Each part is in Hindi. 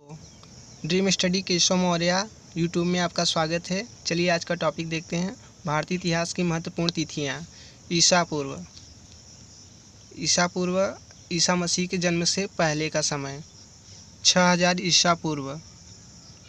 Dream study Keshav Maurya YouTube में आपका स्वागत है। चलिए आज का टॉपिक देखते हैं। भारतीय इतिहास की महत्वपूर्ण तिथियां। ईसा पूर्व ईसा मसीह के जन्म से पहले का समय 6000 ईसा पूर्व।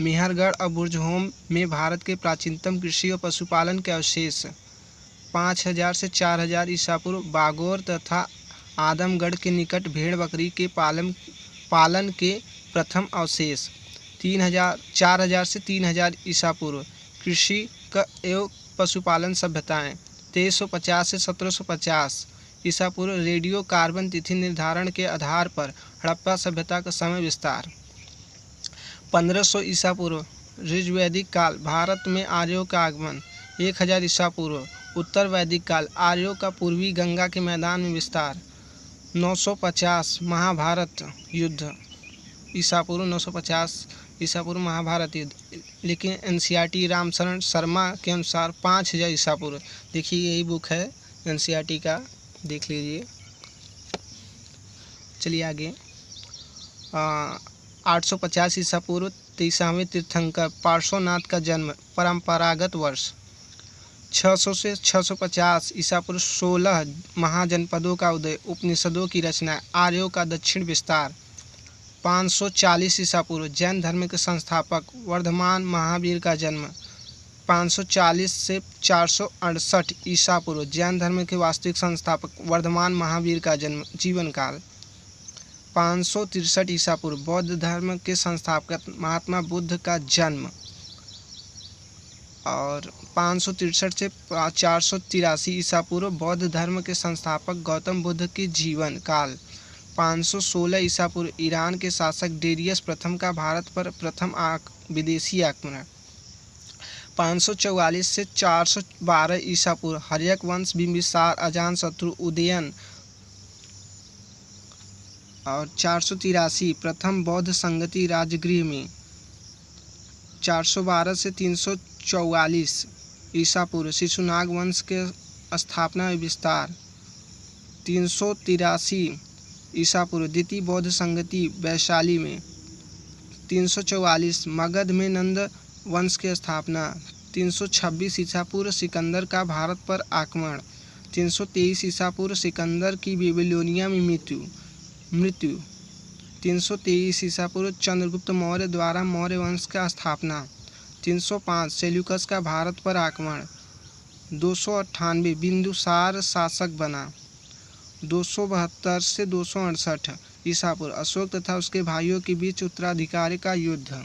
मेहरगढ़ और बुर्जहोम में भारत के प्राचीनतम कृषि और पशुपालन के अवशेष 5000 से 4000 ईसा पूर्व। बागोर तथा आदमगढ़ के निकट भेड़ बकरी के पालन के प्रथम अवशेष 4000 से 3000 ईसा पूर्व। कृषि एवं पशुपालन सभ्यताएं 1350 से 1750 ईसा पूर्व। रेडियो कार्बन तिथि निर्धारण के आधार पर हड़प्पा सभ्यता का समय विस्तार 1500 ईसा पूर्व। ऋग्वैदिक काल भारत में आर्यों का आगमन 1000 ईसा पूर्व। उत्तर वैदिक काल आर्यों का पूर्वी गंगा के मैदान में विस्तार 950 महाभारत युद्ध ईसा पूर्व। 950 ईसा पूर्व महाभारत युद्ध। लेकिन एनसीईआरटी रामशरण शर्मा के अनुसार 5000 ईसा पूर्व। देखिए यही बुक है एनसीईआरटी का, देख लीजिए। चलिए आगे। 850 ईसा पूर्व 23वें तीर्थंकर पार्श्वनाथ का जन्म परंपरागत वर्ष 600 से 650 ईसा पूर्व। 16 महाजनपदों का उदय, उपनिषदों की रचना, आर्यों का दक्षिण विस्तार 540 ईसा पूर्व। जैन धर्म के संस्थापक वर्धमान महावीर का जन्म 540 से 468 ईसा पूर्व। जैन धर्म के वास्तविक संस्थापक वर्धमान महावीर का जन्म। जीवन काल 563 ईसा पूर्व। बौद्ध धर्म के संस्थापक महात्मा बुद्ध का जन्म और 563 से 483 ईसा पूर्व। बौद्ध धर्म के संस्थापक गौतम बुद्ध की जीवन काल 516 ईसा पूर्व। ईरान के शासक डेरियस प्रथम का भारत पर प्रथम विदेशी आक्रमण 544 से 412 ईसा पूर्व। हर्यक वंश बिंबिसार अजातशत्रु उदयन और 483 प्रथम बौद्ध संगति राजगृह में 412 से 344 ईसा पूर्व। शिशुनाग वंश के स्थापना में विस्तार 383 ईसा पूर्व। द्वितीय बौद्ध संगति वैशाली में 344। मगध में नंद वंश की स्थापना 326 ईसा पूर्व। सिकंदर का भारत पर आक्रमण 323 ईसा पूर्व। सिकंदर की बेबीलोनिया में मृत्यु 323 ईसा पूर्व। चंद्रगुप्त मौर्य द्वारा मौर्य वंश का स्थापना 305। सेल्यूकस का भारत पर आक्रमण 298। बिंदुसार शासक बना 272 से 268 ईसा पूर्व। अशोक तथा उसके भाइयों के बीच उत्तराधिकारी का युद्ध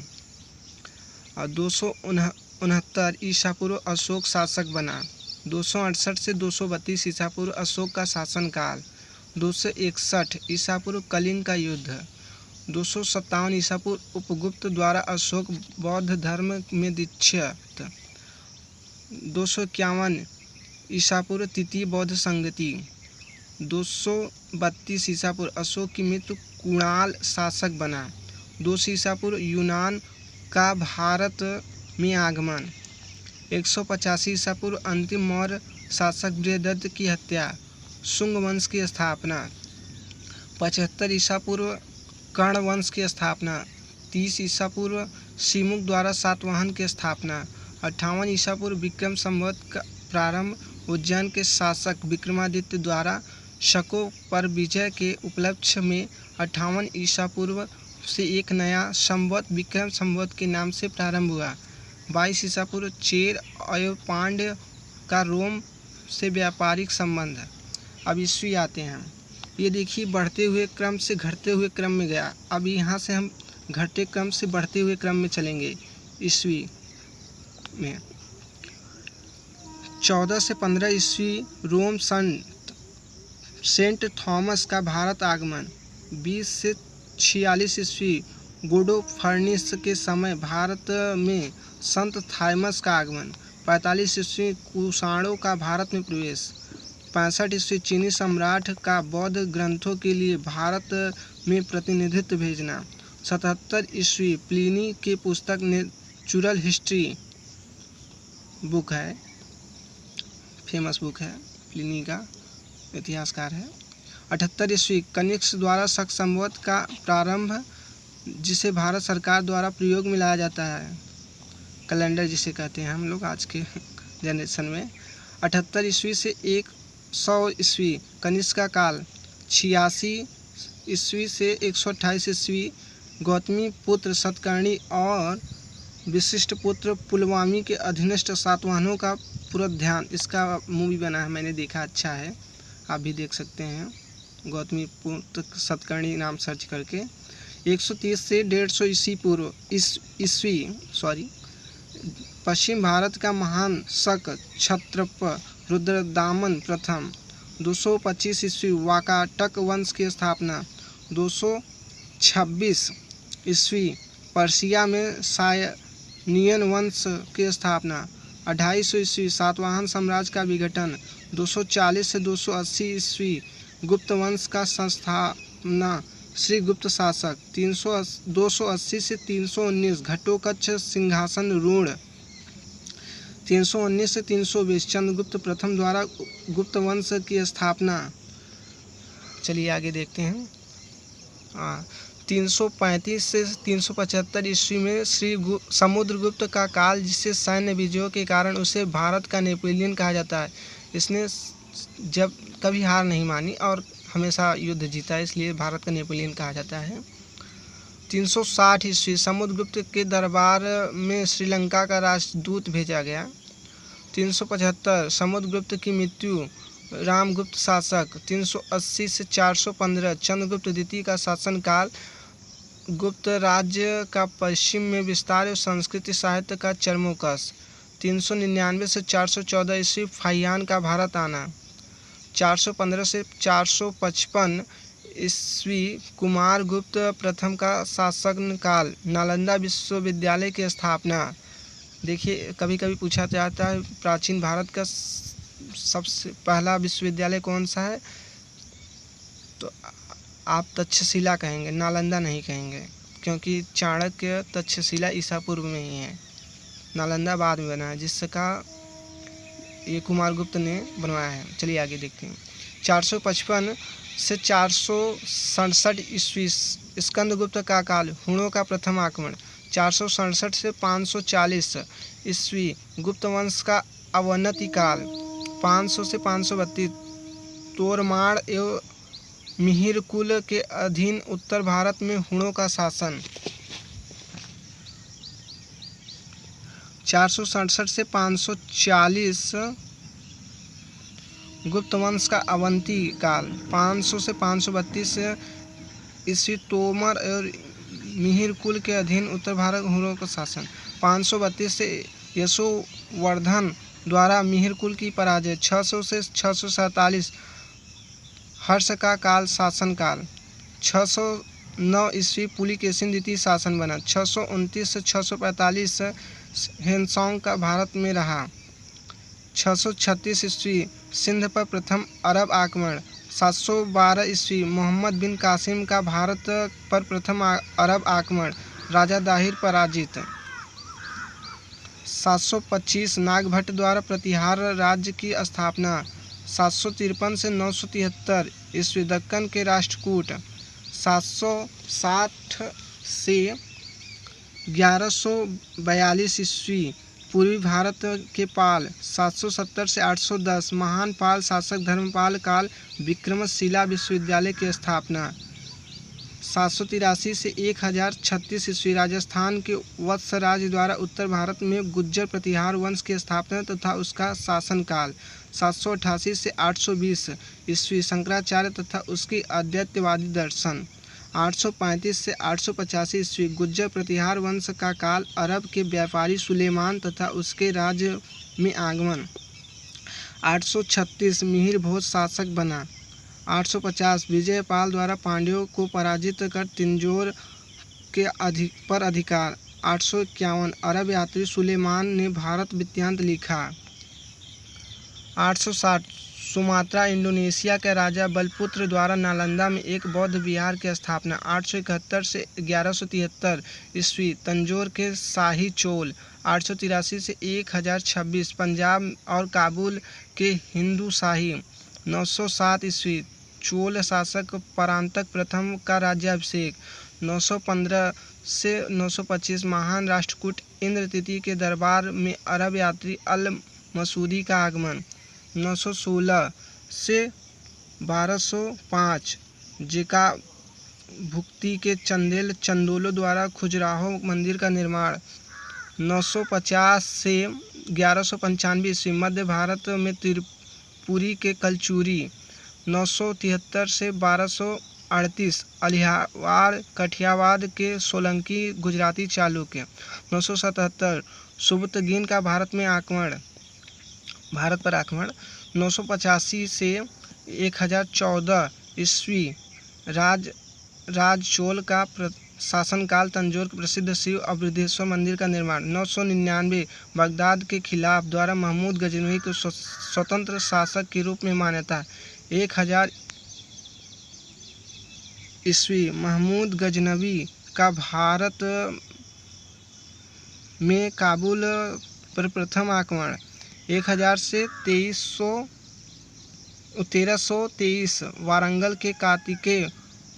और 269 ईसा पूर्व। अशोक शासक बना 268 से 232 ईसा पूर्व। अशोक का शासनकाल 261 ईसा पूर्व। कलिंग का युद्ध 257 ईसा पूर्व। उपगुप्त द्वारा अशोक बौद्ध धर्म में दीक्षित 251 ईसा पूर्व। तृतीय बौद्ध संगति 232 ईसा पूर्व। अशोक की मृत्यु। कुणाल शासक बना 200 ईसा पूर्व। यूनान का भारत में आगमन 185 ईसा पूर्व। अंतिम मौर्य शासक बृहदत्त की हत्या। शुंग वंश की स्थापना 75 ईसा पूर्व। कर्ण वंश की स्थापना 30 ईसा पूर्व। सिमुक द्वारा सातवाहन की स्थापना 58 ईसा पूर्व। विक्रम संवत का प्रारंभ। उज्जैन के शासक विक्रमादित्य द्वारा शकों पर विजय के उपलक्ष्य में 58 ईसा पूर्व से एक नया संवत विक्रम संवत के नाम से प्रारंभ हुआ। 22 ईसा पूर्व। चेर और पांड्य का रोम से व्यापारिक संबंध। अब ईस्वी आते हैं। ये देखिए बढ़ते हुए क्रम से घटते हुए क्रम में गया। अब यहाँ से हम घटते क्रम से बढ़ते हुए क्रम में चलेंगे। ईस्वी में 14 से 15 ईस्वी रोम सेंट थॉमस का भारत आगमन। 20 से 46 ईस्वी गुडो फर्निस के समय भारत में संत थामस का आगमन। 45 ईस्वी कुषाणों का भारत में प्रवेश। 65 ईस्वी चीनी सम्राट का बौद्ध ग्रंथों के लिए भारत में प्रतिनिधित्व भेजना। 77 ईस्वी प्लिनी की पुस्तक नेचुरल हिस्ट्री बुक है, फेमस बुक है, प्लिनी का इतिहासकार है। 78 ईस्वी कनिष्क द्वारा शक संवत का प्रारंभ। जिसे भारत सरकार द्वारा प्रयोग में लाया जाता है, कैलेंडर जिसे कहते हैं हम लोग आज के जनरेशन में। 78 ईस्वी से 100 ईस्वी कनिष्क का काल। 86 ईस्वी से 128 ईस्वी गौतमी पुत्र सतकर्णी और विशिष्ट पुत्र पुलवामी के अधीनस्थ सातवाहनों का पुनरुद्धान। इसका मूवी बना है, मैंने देखा, अच्छा है, आप भी देख सकते हैं, गौतमी पुत्र सतकर्णी नाम सर्च करके। 130 से 150 ईस्वी पश्चिम भारत का महान शक क्षत्रप रुद्रदामन प्रथम। 225 ईस्वी वाकाटक वंश की स्थापना। 226 ईस्वी पर्शिया में सायनियन वंश की स्थापना। 250 ईस्वी सातवाहन साम्राज्य का विघटन। 240 से 280 ईस्वी गुप्त वंश का संस्थापना, श्री गुप्त शासक। 280 से 319 घटोत्कच सिंहासन रूढ़। 319 से 320 चंद्रगुप्त प्रथम द्वारा गुप्त वंश की स्थापना। चलिए आगे देखते हैं। 335 से 375 ईस्वी में श्री समुद्रगुप्त का काल, जिसे सैन्य विजयों के कारण उसे भारत का नेपोलियन कहा जाता है। इसने जब कभी हार नहीं मानी और हमेशा युद्ध जीता, इसलिए भारत का नेपोलियन कहा जाता है। 360 ईस्वी समुद्रगुप्त के दरबार में श्रीलंका का राजदूत भेजा गया। 375 समुद्रगुप्त की मृत्यु, रामगुप्त शासक। 380 से 415 चंद्रगुप्त द्वितीय का शासनकाल। गुप्त राज्य का पश्चिम में विस्तार और संस्कृति साहित्य का चरमोकस। 399 से 414 ईस्वी फाहियान का भारत आना। 415 से 455 ईस्वी कुमारगुप्त प्रथम का शासनकाल। नालंदा विश्वविद्यालय की स्थापना। देखिए, कभी कभी पूछा जाता है प्राचीन भारत का सबसे पहला विश्वविद्यालय कौन सा है, तो आप तक्षशिला कहेंगे, नालंदा नहीं कहेंगे, क्योंकि चाणक्य तक्षशिला ईसा पूर्व में ही है, नालंदा बाद में बना है, जिसका ये कुमारगुप्त ने बनवाया है। चलिए आगे देखते हैं। 455 से 467 ईस्वी स्कंदगुप्त का काल, हुणों का प्रथम आक्रमण। 467 से 540 ईस्वी गुप्त वंश का अवनति काल। 500 से 532 तोरमाड़ एवं मिहिर कुल के अधीन उत्तर भारत में हुणों का शासन। 467 से 540 गुप्त वंश का अवंती काल। 500 से 532 ईस्वी तोमर और मिहिर कुल के अधीन उत्तर भारत हुणों का शासन। 532 से यशोवर्धन द्वारा मिहिर कुल की पराजय। 600 से 647 हर्ष का काल शासनकाल। 609 ईस्वी पुलिकेशिन द्वितीय शासन बना। 629 से 645 हेनसोंग का भारत में रहा। 636 ईस्वी सिंध पर प्रथम अरब आक्रमण। 712 ईस्वी मोहम्मद बिन कासिम का भारत पर प्रथम अरब आक्रमण, राजा दाहिर पराजित। 725 नागभट्ट द्वारा प्रतिहार राज्य की स्थापना। 753 से 973 ईस्वी दक्कन के राष्ट्रकूट। 760 से 1142 ईस्वी पूर्वी भारत के पाल। 770 से 810 महान पाल शासक धर्मपाल काल, विक्रमशिला विश्वविद्यालय की स्थापना। 783 से 1036 ईस्वी राजस्थान के वत्सराज द्वारा उत्तर भारत में गुज्जर प्रतिहार वंश की स्थापना तथा उसका शासनकाल। 788 से 820 ईस्वी शंकराचार्य तथा उसकी अद्वैतवादी दर्शन। 835 से 885 ईस्वी गुज्जर प्रतिहार वंश का काल, अरब के व्यापारी सुलेमान तथा उसके राज्य में आगमन। 836 मिहिर भोज शासक बना। 850 विजयपाल द्वारा पांड्यों को पराजित कर तिंजोर के पर अधिकार। 851 अरब यात्री सुलेमान ने भारत वृत्तांत लिखा। 860 सुमात्रा इंडोनेशिया के राजा बलपुत्र द्वारा नालंदा में एक बौद्ध विहार की स्थापना। 871 से 1173 ईस्वी तंजौर के शाही चोल। 883 से 1026 पंजाब और काबुल के हिंदू शाही। 907 ईस्वी चोल शासक परांतक प्रथम का राज्याभिषेक। 915 से 925 महान राष्ट्रकूट इंद्र तृतीय के दरबार में अरब यात्री अल मसूदी का आगमन। 916 से 1205 जेका भुक्ति के चंदेलों द्वारा खजुराहो मंदिर का निर्माण। 950 से 1195 ईस्वी मध्य भारत में त्रिपुरी के कलचुरी। 973 से 1238 अलिहाबाद कठियावाद के सोलंकी गुजराती चालुक्य। 977 सुबुतगीन का भारत पर आक्रमण। 985 से 1014 ईस्वी राज चोल का शासनकाल तंजौर के प्रसिद्ध शिव अबृद्धेश्वर मंदिर का निर्माण। 999 बगदाद के खिलाफ द्वारा महमूद गजनवी को स्वतंत्र शासक के रूप में मान्यता। 1000 ईस्वी महमूद गजनवी का भारत में काबुल पर प्रथम आक्रमण। 1000 से 1323 वारंगल के कार्तिकेय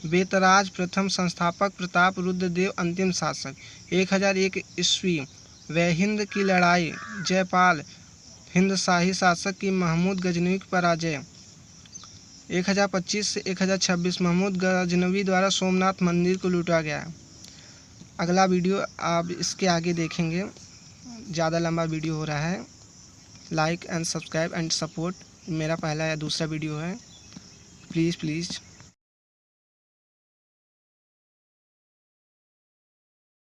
बेतराज प्रथम संस्थापक, प्रताप रुद्रदेव अंतिम शासक। 1001 ईस्वी वहिंद की लड़ाई, जयपाल हिंद शाही शासक की महमूद गजनवी की पराजय। 1025 से 1026 महमूद गजनवी द्वारा सोमनाथ मंदिर को लूटा गया। अगला वीडियो आप इसके आगे देखेंगे, ज़्यादा लंबा वीडियो हो रहा है। Like and subscribe and support मेरा पहला या दूसरा वीडियो है, प्लीज़।